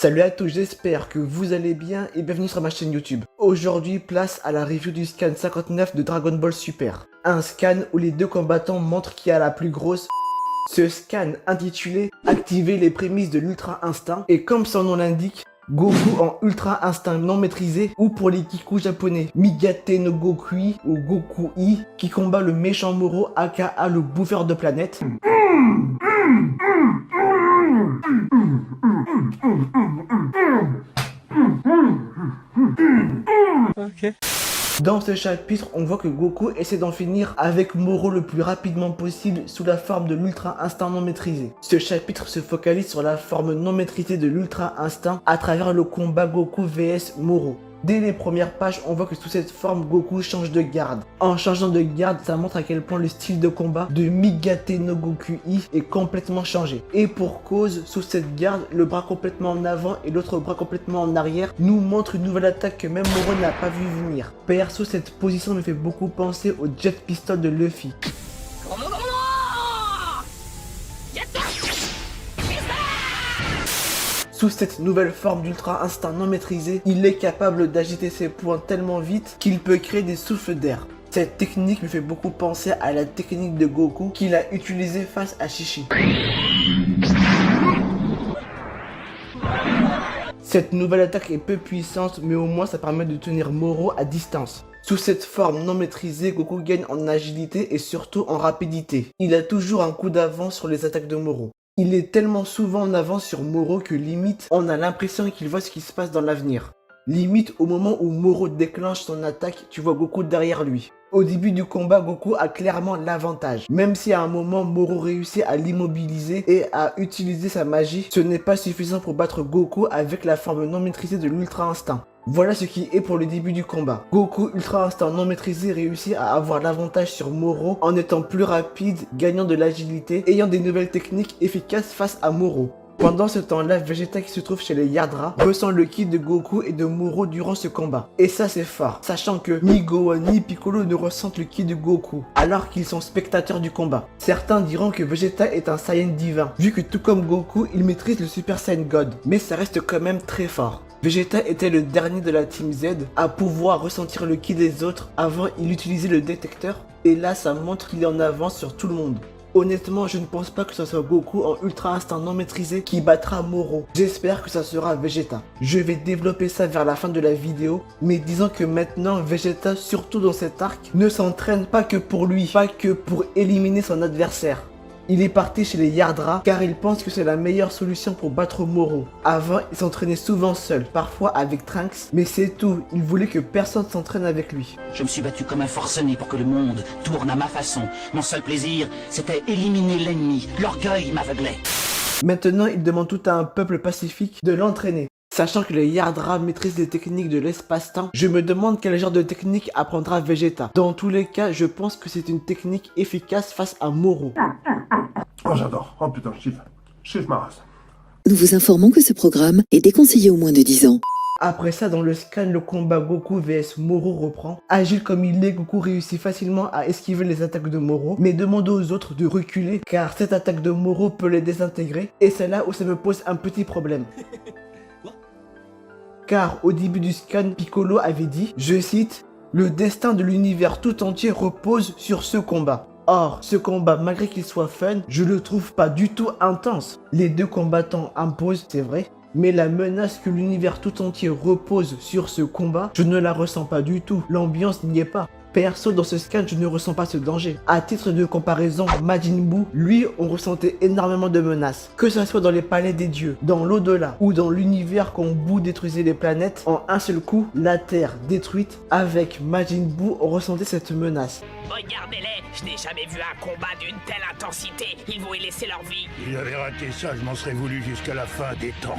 Salut à tous, j'espère que vous allez bien et bienvenue sur ma chaîne YouTube. Aujourd'hui, place à la review du scan 59 de Dragon Ball Super. Un scan où les deux combattants montrent qui a la plus grosse. Ce scan intitulé « Activer les prémices de l'Ultra Instinct » et comme son nom l'indique, Goku en Ultra Instinct non maîtrisé ou pour les kikus japonais, Migate no Gokui ou Gokui qui combat le méchant Moro aka le bouffeur de planètes. Ok. Dans ce chapitre, on voit que Goku essaie d'en finir avec Moro le plus rapidement possible sous la forme de l'Ultra Instinct non maîtrisé. Ce chapitre se focalise sur la forme non maîtrisée de l'Ultra Instinct à travers le combat Goku vs Moro. Dès les premières pages, on voit que sous cette forme, Goku change de garde. En changeant de garde, ça montre à quel point le style de combat de Migate no Gokui est complètement changé. Et pour cause, sous cette garde, le bras complètement en avant et l'autre bras complètement en arrière nous montre une nouvelle attaque que même Moro n'a pas vu venir. Perso, cette position me fait beaucoup penser au Jet Pistol de Luffy. Sous cette nouvelle forme d'Ultra Instinct non maîtrisé, il est capable d'agiter ses poings tellement vite qu'il peut créer des souffles d'air. Cette technique me fait beaucoup penser à la technique de Goku qu'il a utilisée face à Shishi. Cette nouvelle attaque est peu puissante, mais au moins ça permet de tenir Moro à distance. Sous cette forme non maîtrisée, Goku gagne en agilité et surtout en rapidité. Il a toujours un coup d'avance sur les attaques de Moro. Il est tellement souvent en avance sur Moro que limite, on a l'impression qu'il voit ce qui se passe dans l'avenir. Limite, au moment où Moro déclenche son attaque, tu vois Goku derrière lui. Au début du combat, Goku a clairement l'avantage. Même si à un moment, Moro réussit à l'immobiliser et à utiliser sa magie, ce n'est pas suffisant pour battre Goku avec la forme non maîtrisée de l'Ultra Instinct. Voilà ce qui est pour le début du combat. Goku Ultra Instinct non maîtrisé réussit à avoir l'avantage sur Moro en étant plus rapide, gagnant de l'agilité, ayant des nouvelles techniques efficaces face à Moro. Pendant ce temps-là, Vegeta qui se trouve chez les Yardra ressent le ki de Goku et de Moro durant ce combat. Et ça c'est fort, sachant que ni Gohan ni Piccolo ne ressentent le ki de Goku, alors qu'ils sont spectateurs du combat. Certains diront que Vegeta est un Saiyan divin, vu que tout comme Goku, il maîtrise le Super Saiyan God, mais ça reste quand même très fort. Vegeta était le dernier de la Team Z à pouvoir ressentir le ki des autres, avant il utilisait le détecteur, et là ça montre qu'il est en avance sur tout le monde. Honnêtement, je ne pense pas que ce soit Goku en Ultra Instinct non maîtrisé qui battra Moro. J'espère que ça sera Vegeta. Je vais développer ça vers la fin de la vidéo, mais disons que maintenant Vegeta, surtout dans cet arc, ne s'entraîne pas que pour lui, pas que pour éliminer son adversaire. Il est parti chez les Yardra car il pense que c'est la meilleure solution pour battre Moro. Avant, il s'entraînait souvent seul, parfois avec Trunks, mais c'est tout, il voulait que personne s'entraîne avec lui. Je me suis battu comme un forcené pour que le monde tourne à ma façon. Mon seul plaisir, c'était éliminer l'ennemi. L'orgueil m'aveuglait. Maintenant, il demande tout à un peuple pacifique de l'entraîner. Sachant que les Yardra maîtrisent les techniques de l'espace-temps, je me demande quel genre de technique apprendra Vegeta. Dans tous les cas, je pense que c'est une technique efficace face à Moro. Oh j'adore, oh putain, je kiffe ma race. Nous vous informons que ce programme est déconseillé aux moins de 10 ans. Après ça, dans le scan, le combat Goku vs Moro reprend. Agile comme il est, Goku réussit facilement à esquiver les attaques de Moro, mais demande aux autres de reculer, car cette attaque de Moro peut les désintégrer, et c'est là où ça me pose un petit problème. Car au début du scan, Piccolo avait dit, je cite, « Le destin de l'univers tout entier repose sur ce combat ». Or, ce combat, malgré qu'il soit fun, je le trouve pas du tout intense. Les deux combattants imposent, c'est vrai, mais la menace que l'univers tout entier repose sur ce combat, je ne la ressens pas du tout. L'ambiance n'y est pas. Perso, dans ce scan, je ne ressens pas ce danger. À titre de comparaison, Majin Buu, lui, on ressentait énormément de menaces. Que ce soit dans les palais des dieux, dans l'au-delà, ou dans l'univers quand Buu détruisait les planètes, en un seul coup, la Terre détruite, avec Majin Buu, on ressentait cette menace. Regardez-les, je n'ai jamais vu un combat d'une telle intensité. Ils vont y laisser leur vie. Il avait raté ça, je m'en serais voulu jusqu'à la fin des temps.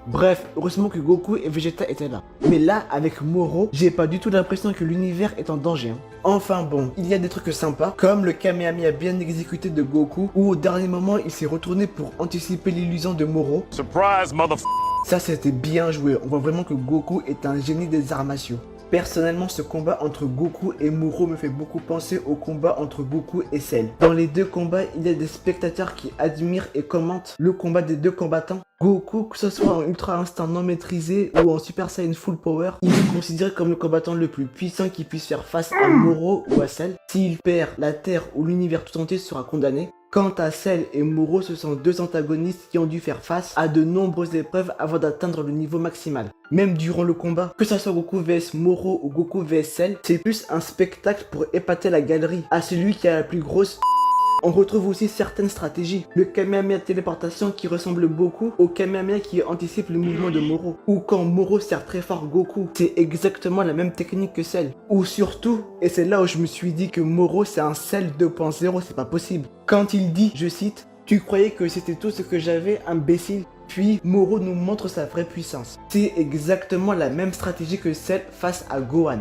Bref, heureusement que Goku et Vegeta étaient là. Mais là, avec Moro, j'ai pas du tout l'impression que l'univers est en danger. Enfin bon, il y a des trucs sympas, comme le Kamehameha bien exécuté de Goku, où au dernier moment, il s'est retourné pour anticiper l'illusion de Moro. Surprise, motherfucker. Ça, c'était bien joué. On voit vraiment que Goku est un génie des arts martiaux. Personnellement, ce combat entre Goku et Moro me fait beaucoup penser au combat entre Goku et Cell. Dans les deux combats, il y a des spectateurs qui admirent et commentent le combat des deux combattants. Goku, que ce soit en Ultra Instinct non maîtrisé ou en Super Saiyan Full Power, il est considéré comme le combattant le plus puissant qui puisse faire face à Moro ou à Cell. S'il perd, la Terre ou l'univers tout entier sera condamné. Quant à Cell et Moro, ce sont deux antagonistes qui ont dû faire face à de nombreuses épreuves avant d'atteindre le niveau maximal. Même durant le combat, que ce soit Goku vs Moro ou Goku vs Cell, c'est plus un spectacle pour épater la galerie à celui qui a la plus grosse. On retrouve aussi certaines stratégies. Le Kamehameha téléportation qui ressemble beaucoup au Kamehameha qui anticipe le mouvement de Moro. Ou quand Moro sert très fort Goku, c'est exactement la même technique que Cell. Ou surtout, et c'est là où je me suis dit que Moro c'est un Cell 2.0, c'est pas possible. Quand il dit, je cite, « Tu croyais que c'était tout ce que j'avais, imbécile ?» Puis Moro nous montre sa vraie puissance. C'est exactement la même stratégie que Cell face à Gohan.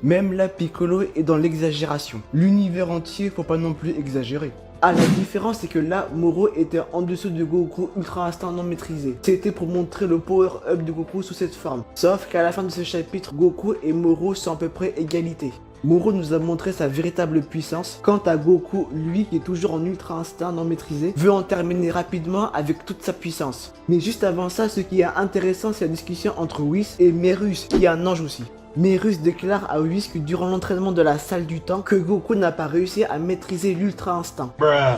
Même là, Piccolo est dans l'exagération. L'univers entier, faut pas non plus exagérer. Ah, la différence, c'est que là, Moro était en dessous de Goku Ultra Instinct non maîtrisé. C'était pour montrer le power-up de Goku sous cette forme. Sauf qu'à la fin de ce chapitre, Goku et Moro sont à peu près égalité. Moro nous a montré sa véritable puissance. Quant à Goku, lui qui est toujours en Ultra Instinct non maîtrisé, veut en terminer rapidement avec toute sa puissance. Mais juste avant ça, ce qui est intéressant, c'est la discussion entre Whis et Merus, qui est un ange aussi. Merus déclare à Whis que durant l'entraînement de la salle du temps, que Goku n'a pas réussi à maîtriser l'Ultra Instinct.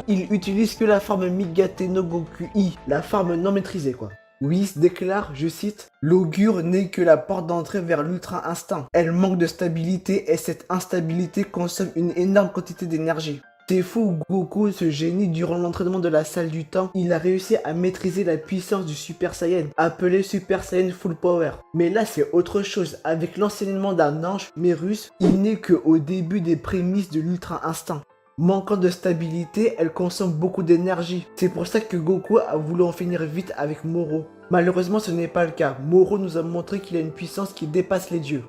Il utilise que la forme Migate no Goku I, la forme non maîtrisée quoi. Whis déclare, je cite, « L'augure n'est que la porte d'entrée vers l'Ultra Instinct. Elle manque de stabilité et cette instabilité consomme une énorme quantité d'énergie. » C'est fou, Goku, ce génie, durant l'entraînement de la salle du temps, il a réussi à maîtriser la puissance du Super Saiyan, appelé Super Saiyan Full Power. Mais là, c'est autre chose. Avec l'enseignement d'un ange, Merus, il n'est qu'au début des prémices de l'Ultra Instinct. Manquant de stabilité, elle consomme beaucoup d'énergie. C'est pour ça que Goku a voulu en finir vite avec Moro. Malheureusement, ce n'est pas le cas. Moro nous a montré qu'il a une puissance qui dépasse les dieux.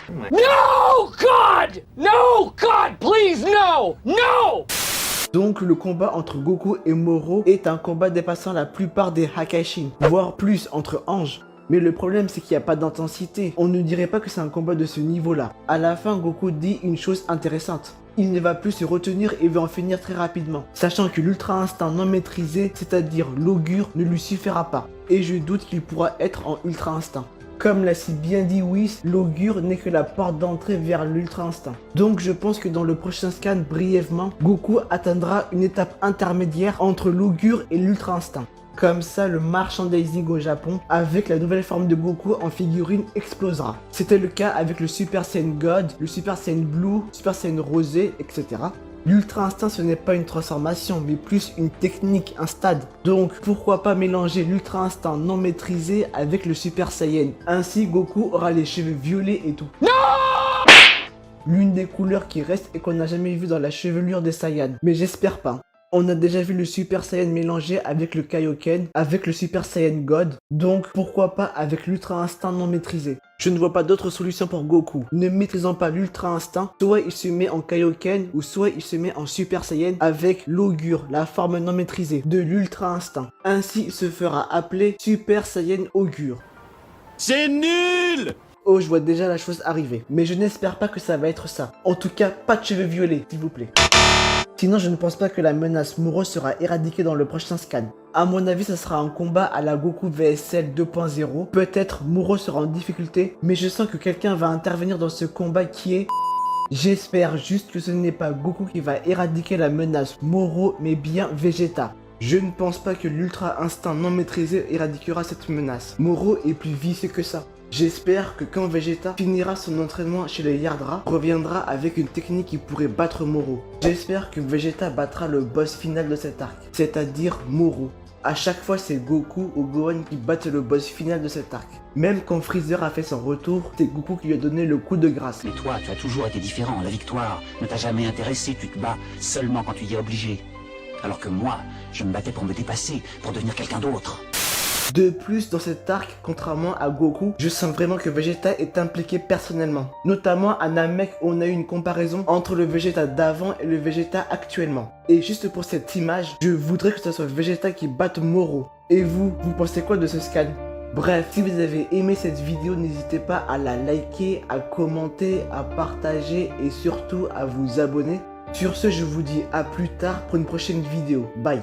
No, God! No, God, please, no! No! Donc le combat entre Goku et Moro est un combat dépassant la plupart des Hakashin, voire plus entre anges. Mais le problème c'est qu'il n'y a pas d'intensité. On ne dirait pas que c'est un combat de ce niveau-là. À la fin, Goku dit une chose intéressante. Il ne va plus se retenir et veut en finir très rapidement. Sachant que l'Ultra Instinct non maîtrisé, c'est-à-dire l'augure, ne lui suffira pas. Et je doute qu'il pourra être en Ultra Instinct. Comme l'a si bien dit Whis, l'augure n'est que la porte d'entrée vers l'Ultra Instinct. Donc je pense que dans le prochain scan, brièvement, Goku atteindra une étape intermédiaire entre l'augure et l'Ultra Instinct. Comme ça, le merchandising au Japon, avec la nouvelle forme de Goku en figurine, explosera. C'était le cas avec le Super Saiyan God, le Super Saiyan Blue, Super Saiyan Rosé, etc. L'Ultra Instinct, ce n'est pas une transformation, mais plus une technique, un stade. Donc, pourquoi pas mélanger l'Ultra Instinct non maîtrisé avec le Super Saiyan. Ainsi, Goku aura les cheveux violets et tout. Non! L'une des couleurs qui reste et qu'on n'a jamais vu dans la chevelure des Saiyans. Mais j'espère pas. On a déjà vu le Super Saiyan mélangé avec le Kaioken, avec le Super Saiyan God, donc pourquoi pas avec l'Ultra Instinct non maîtrisé. Je ne vois pas d'autre solution pour Goku. Ne maîtrisant pas l'Ultra Instinct, soit il se met en Kaioken ou soit il se met en Super Saiyan avec l'augure, la forme non maîtrisée de l'Ultra Instinct. Ainsi, il se fera appeler Super Saiyan Augure. C'est nul! Oh, je vois déjà la chose arriver. Mais je n'espère pas que ça va être ça. En tout cas, pas de cheveux violets, s'il vous plaît. Sinon, je ne pense pas que la menace Moro sera éradiquée dans le prochain scan. A mon avis, ça sera un combat à la Goku vs Cell 2.0. Peut-être Moro sera en difficulté, mais je sens que quelqu'un va intervenir dans ce combat qui est... J'espère juste que ce n'est pas Goku qui va éradiquer la menace Moro, mais bien Vegeta. Je ne pense pas que l'Ultra Instinct non maîtrisé éradiquera cette menace. Moro est plus vicieux que ça. J'espère que quand Vegeta finira son entraînement chez les Yardra, reviendra avec une technique qui pourrait battre Moro. J'espère que Vegeta battra le boss final de cet arc, c'est-à-dire Moro. À chaque fois, c'est Goku ou Gohan qui battent le boss final de cet arc. Même quand Freezer a fait son retour, c'est Goku qui lui a donné le coup de grâce. Mais toi, tu as toujours été différent. La victoire ne t'a jamais intéressé. Tu te bats seulement quand tu y es obligé. Alors que moi, je me battais pour me dépasser, pour devenir quelqu'un d'autre. De plus, dans cet arc, contrairement à Goku, je sens vraiment que Vegeta est impliqué personnellement. Notamment à Namek où on a eu une comparaison entre le Vegeta d'avant et le Vegeta actuellement. Et juste pour cette image, je voudrais que ce soit Vegeta qui batte Moro. Et vous pensez quoi de ce scan? Bref, si vous avez aimé cette vidéo, n'hésitez pas à la liker, à commenter, à partager et surtout à vous abonner. Sur ce, je vous dis à plus tard pour une prochaine vidéo. Bye.